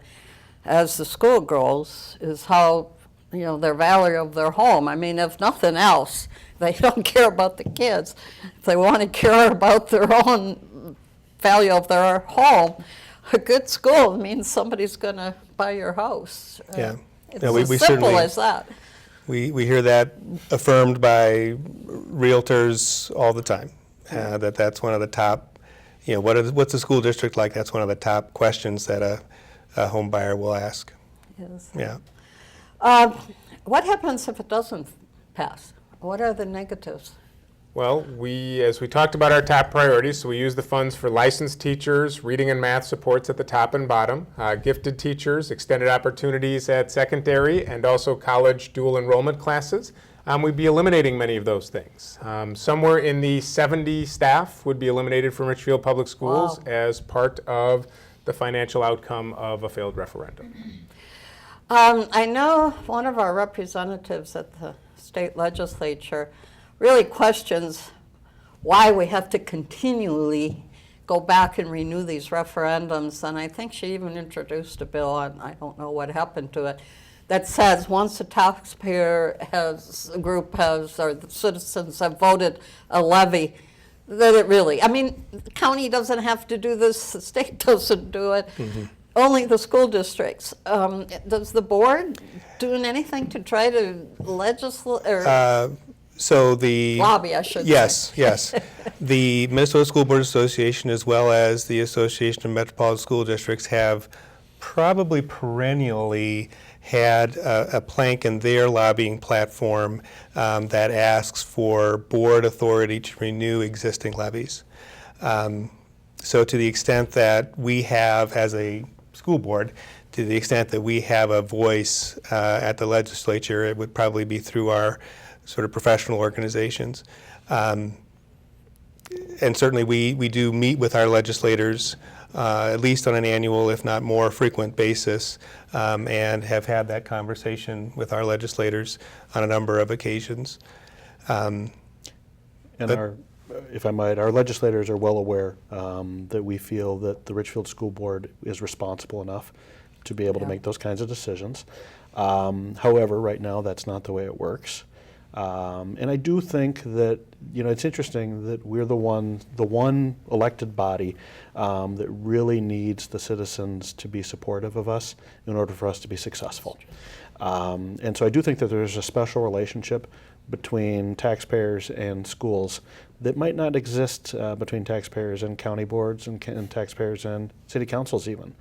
as the school grows is how, their value of their home. I mean, if nothing else, they don't care about the kids. If they want to care about their own value of their home, a good school means somebody's going to buy your house. Yeah. It's Yeah, we as certainly- simple as that. We hear that affirmed by realtors all the time, that's one of the top, what's the school district like? That's one of the top questions that a home buyer will ask. Yes. Yeah. What happens if it doesn't pass? What are the negatives? Well, as we talked about our top priorities, so we use the funds for licensed teachers, reading and math supports at the top and bottom, gifted teachers, extended opportunities at secondary, and also college dual enrollment classes. We'd be eliminating many of those things. Somewhere in the 70 staff would be eliminated from Richfield Public Schools as part of the financial outcome of a failed referendum. I know one of our representatives at the state legislature really questions why we have to continually go back and renew these referendums, and I think she even introduced a bill, and I don't know what happened to it, that says once a taxpayer has, a group has, or the citizens have voted a levy, that it really, I mean, the county doesn't have to do this, the state doesn't do it, only the school districts. Does the board doing anything to try to legislate, or So the lobby, I should say? Yes. The Minnesota School Board Association, as well as the Association of Metropolitan School Districts, have probably perennially had a plank in their lobbying platform that asks for board authority to renew existing levies. So to the extent that we have, as a school board, to the extent that we have a voice at the legislature, it would probably be through our sort of professional organizations. And certainly we do meet with our legislators at least on an annual, if not more frequent basis, and have had that conversation with our legislators on a number of occasions. And if I might, our legislators are well aware that we feel that the Richfield School Board is responsible enough to be able to make those kinds of decisions. However, right now, that's not the way it works. And I do think that, it's interesting that we're the one elected body that really needs the citizens to be supportive of us in order for us to be successful. And so I do think that there's a special relationship between taxpayers and schools that might not exist between taxpayers and county boards and taxpayers and city councils even.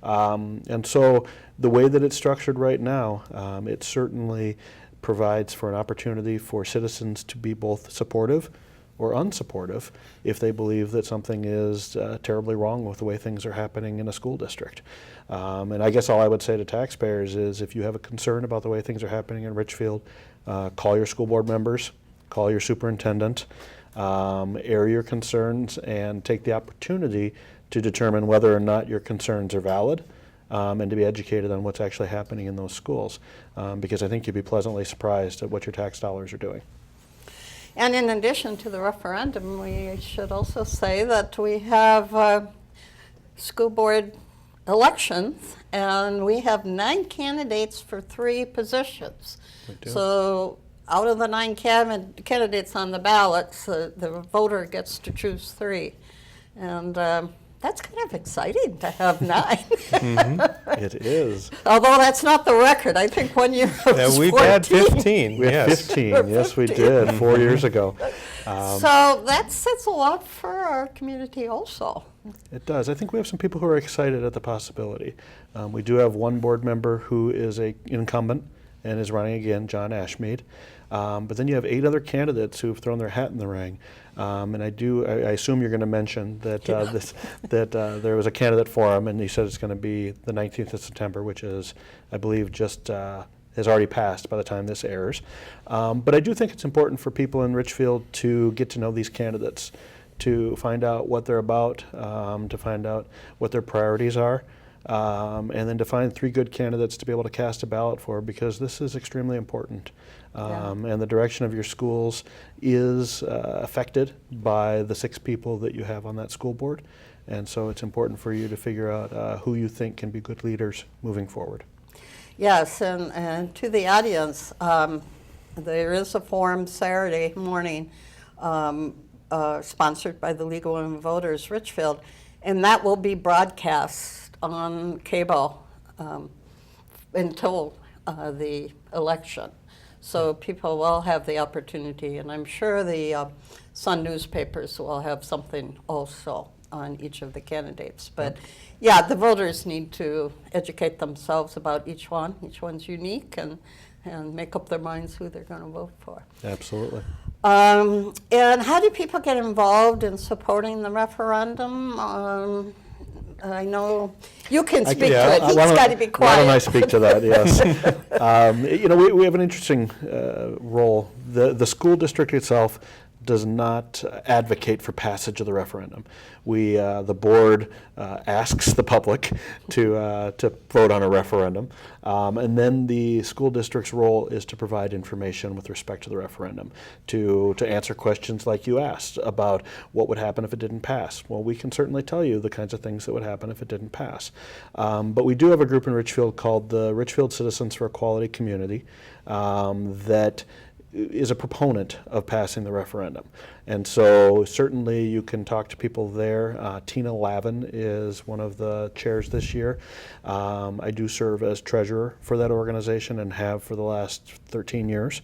And so the way that it's structured right now, it certainly provides for an opportunity for citizens to be both supportive or unsupportive if they believe that something is terribly wrong with the way things are happening in a school district. And I guess all I would say to taxpayers is if you have a concern about the way things are happening in Richfield, call your school board members, call your superintendent, air your concerns, and take the opportunity to determine whether or not your concerns are valid. And to be educated on what's actually happening in those schools, because I think you'd be pleasantly surprised at what your tax dollars are doing. And in addition to the referendum, we should also say that we have school board elections, and we have 9 candidates for 3 positions. So out of the 9 candidates on the ballots, the voter gets to choose 3. And that's kind of exciting to have 9. It is. Although that's not the record. I think one year it was we've 14. had 15. We had 15, yes we did, 4 years ago. So that says a lot for our community also. It does. I think we have some people who are excited at the possibility. We do have one board member who is an incumbent and is running again, John Ashmead. But then you have 8 other candidates who have thrown their hat in the ring. And I assume you're going to mention that there was a candidate for him, and he said it's going to be the 19th of September, which is, I believe, just has already passed by the time this airs. But I do think it's important for people in Richfield to get to know these candidates, to find out what they're about, to find out what their priorities are. And then to find 3 good candidates to be able to cast a ballot for, because this is extremely important. And the direction of your schools is affected by the 6 people that you have on that school board. And so it's important for you to figure out who you think can be good leaders moving forward. Yes, and to the audience, there is a forum Saturday morning sponsored by the League of Women Voters Richfield, and that will be broadcast on cable until the election. So people will have the opportunity, and I'm sure the Sun newspapers will have something also on each of the candidates. But yeah, the voters need to educate themselves about each one. Each one's unique, and and make up their minds who they're going to vote for. Absolutely. And how do people get involved in supporting the referendum? I know you can speak to it. He's got to be quiet. Why don't I speak to that? Yes. We have an interesting role. The school district itself does not advocate for passage of the referendum. The board asks the public to vote on a referendum, and then the school district's role is to provide information with respect to the referendum, to answer questions like you asked about what would happen if it didn't pass. Well, we can certainly tell you the kinds of things that would happen if it didn't pass. But we do have a group in Richfield called the Richfield Citizens for Equality Community that is a proponent of passing the referendum. And so certainly you can talk to people there. Tina Lavin is one of the chairs this year. I do serve as treasurer for that organization and have for the last 13 years.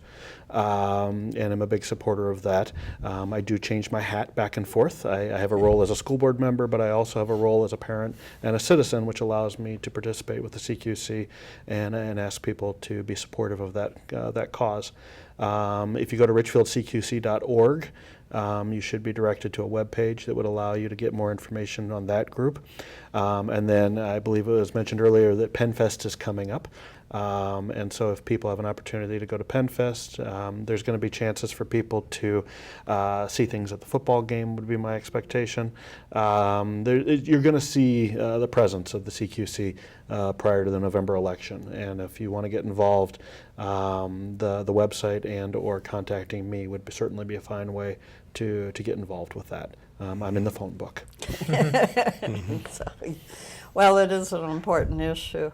And I'm a big supporter of that. I do change my hat back and forth. I have a role as a school board member, but I also have a role as a parent and a citizen, which allows me to participate with the CQC and ask people to be supportive of that cause. If you go to richfieldcqc.org, you should be directed to a web page that would allow you to get more information on that group. And then I believe it was mentioned earlier that PennFest is coming up. And so if people have an opportunity to go to PennFest, there's going to be chances for people to see things at the football game, would be my expectation. You're going to see the presence of the CQC prior to the November election. And if you want to get involved, the website and or contacting me would certainly be a fine way to get involved with that. I'm in the phone book. Well, it is an important issue.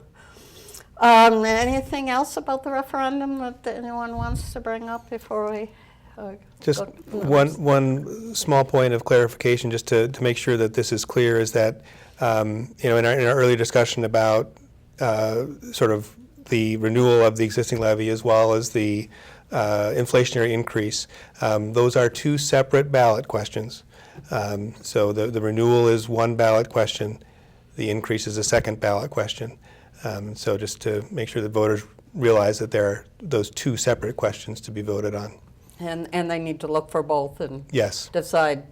Anything else about the referendum that anyone wants to bring up before we just one small point of clarification, just to make sure that this is clear, is that in our earlier discussion about sort of the renewal of the existing levy as well as the inflationary increase, those are two separate ballot questions. So the renewal is one ballot question, the increase is a second ballot question. So just to make sure that voters realize that there are those two separate questions to be voted on. And they need to look for both and yes. Decide,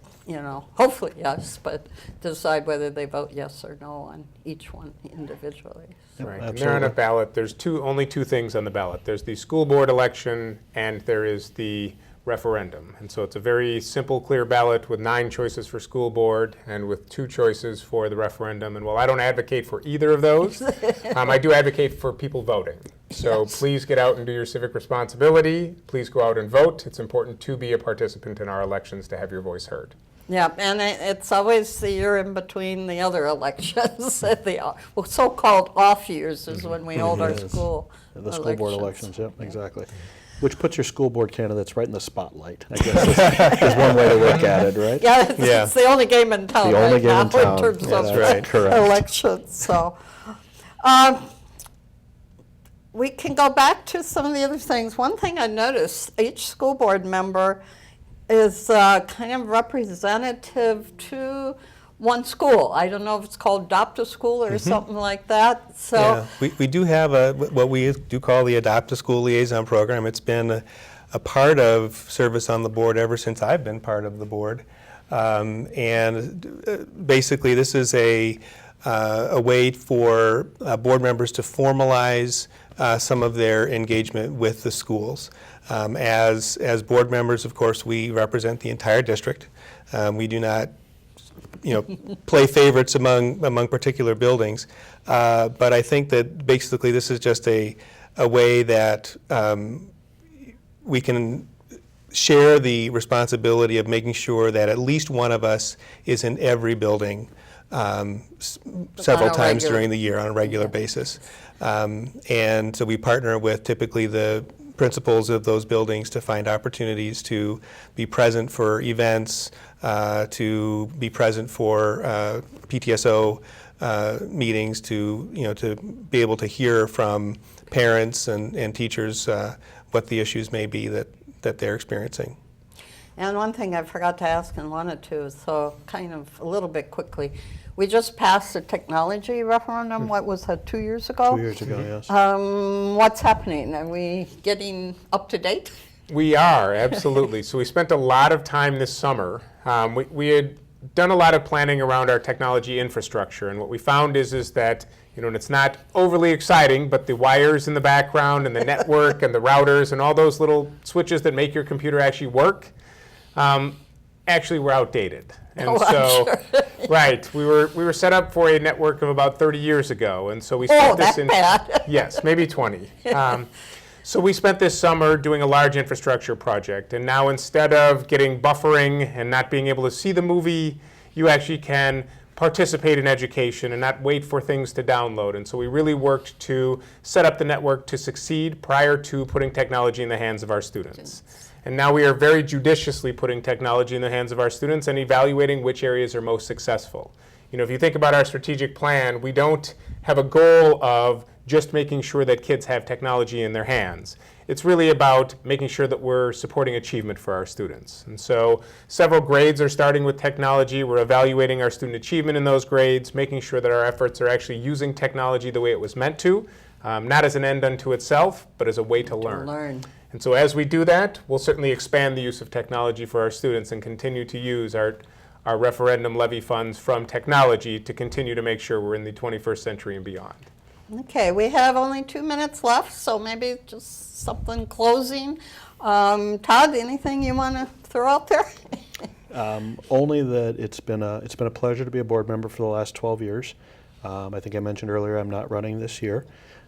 hopefully yes, but decide whether they vote yes or no on each one individually. So. Right. And they're on a ballot. There's only two things on the ballot. There's the school board election and there is the referendum. And so it's a very simple, clear ballot with 9 choices for school board and with 2 choices for the referendum. And while I don't advocate for either of those, I do advocate for people voting. So yes. Please get out and do your civic responsibility. Please go out and vote. It's important to be a participant in our elections to have your voice heard. Yeah, and it's always the year in between the other elections. The so-called off years is when we hold our school elections. School board elections, yep, exactly. Which puts your school board candidates right in the spotlight, I guess is one way to look at it, right? Yeah, it's the only game in town right now in terms of elections. So we can go back to some of the other things. One thing I noticed, each school board member is kind of representative to one school. I don't know if it's called Adopt a School or something like that. So yeah. We do have what we do call the Adopt a School Liaison Program. It's been a part of service on the board ever since I've been part of the board. And basically this is a way for board members to formalize some of their engagement with the schools. As board members, of course, we represent the entire district. We do not play favorites among particular buildings. But I think that basically this is just a way that we can share the responsibility of making sure that at least one of us is in every building several times during the year on a regular basis. And so we partner with typically the principals of those buildings to find opportunities to be present for events, to be present for PTSO meetings, to be able to hear from parents and teachers what the issues may be that they're experiencing. And one thing I forgot to ask and wanted to, so kind of a little bit quickly. We just passed a technology referendum, what was that, 2 years ago? 2 years ago, yes. What's happening? Are we getting up to date? We are, absolutely. So we spent a lot of time this summer. We had done a lot of planning around our technology infrastructure, and what we found is that, and it's not overly exciting, but the wires in the background and the network and the routers and all those little switches that make your computer actually work, actually were outdated. And right, we were set up for a network of about 30 years ago, and so we spent this in bad. Yes, maybe 20. So we spent this summer doing a large infrastructure project, and now instead of getting buffering and not being able to see the movie, you actually can participate in education and not wait for things to download. And so we really worked to set up the network to succeed prior to putting technology in the hands of our students. And now we are very judiciously putting technology in the hands of our students and evaluating which areas are most successful. If you think about our strategic plan, we don't have a goal of just making sure that kids have technology in their hands. It's really about making sure that we're supporting achievement for our students. And so several grades are starting with technology. We're evaluating our student achievement in those grades, making sure that our efforts are actually using technology the way it was meant to, not as an end unto itself, but as a way to learn. And so as we do that, we'll certainly expand the use of technology for our students and continue to use our referendum levy funds from technology to continue to make sure we're in the 21st century and beyond. Okay, we have only 2 minutes left, so maybe just something closing. Todd, anything you want to throw out there? Only that it's been a pleasure to be a board member for the last 12 years. I think I mentioned earlier I'm not running this year,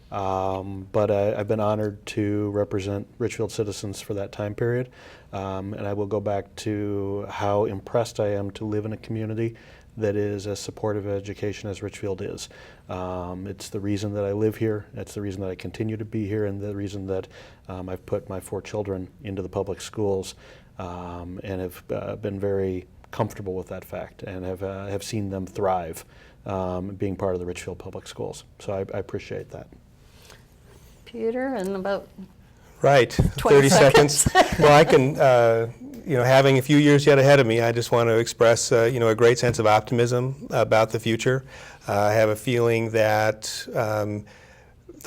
but I've been honored to represent Richfield citizens for that time period, and I will go back to how impressed I am to live in a community that is as supportive of education as Richfield is. It's the reason that I live here, it's the reason that I continue to be here, and the reason that I've put my 4 children into the public schools and have been very comfortable with that fact and have seen them thrive being part of the Richfield Public Schools. So I appreciate that. Peter, in about Right, 30 seconds. Well, I can, having a few years yet ahead of me, I just want to express, a great sense of optimism about the future. I have a feeling that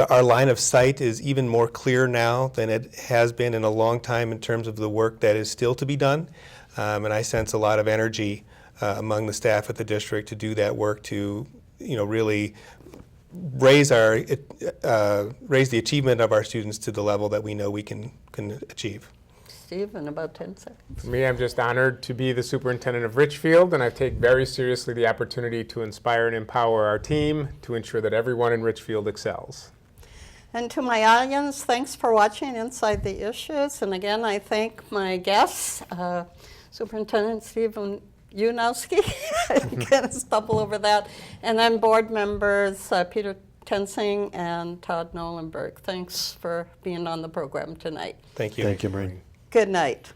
our line of sight is even more clear now than it has been in a long time in terms of the work that is still to be done. And I sense a lot of energy among the staff at the district to do that work to, really raise the achievement of our students to the level that we know we can achieve. Steve, in about 10 seconds. For me, I'm just honored to be the superintendent of Richfield, and I take very seriously the opportunity to inspire and empower our team to ensure that everyone in Richfield excels. And to my audience, thanks for watching Inside the Issues. And again, I thank my guests, Superintendent Steve Unowski, I kind of stumble over that, and then board members Peter Toensing and Todd Nollenberger. Thanks for being on the program tonight. Thank you. Thank you, Maureen. Good night.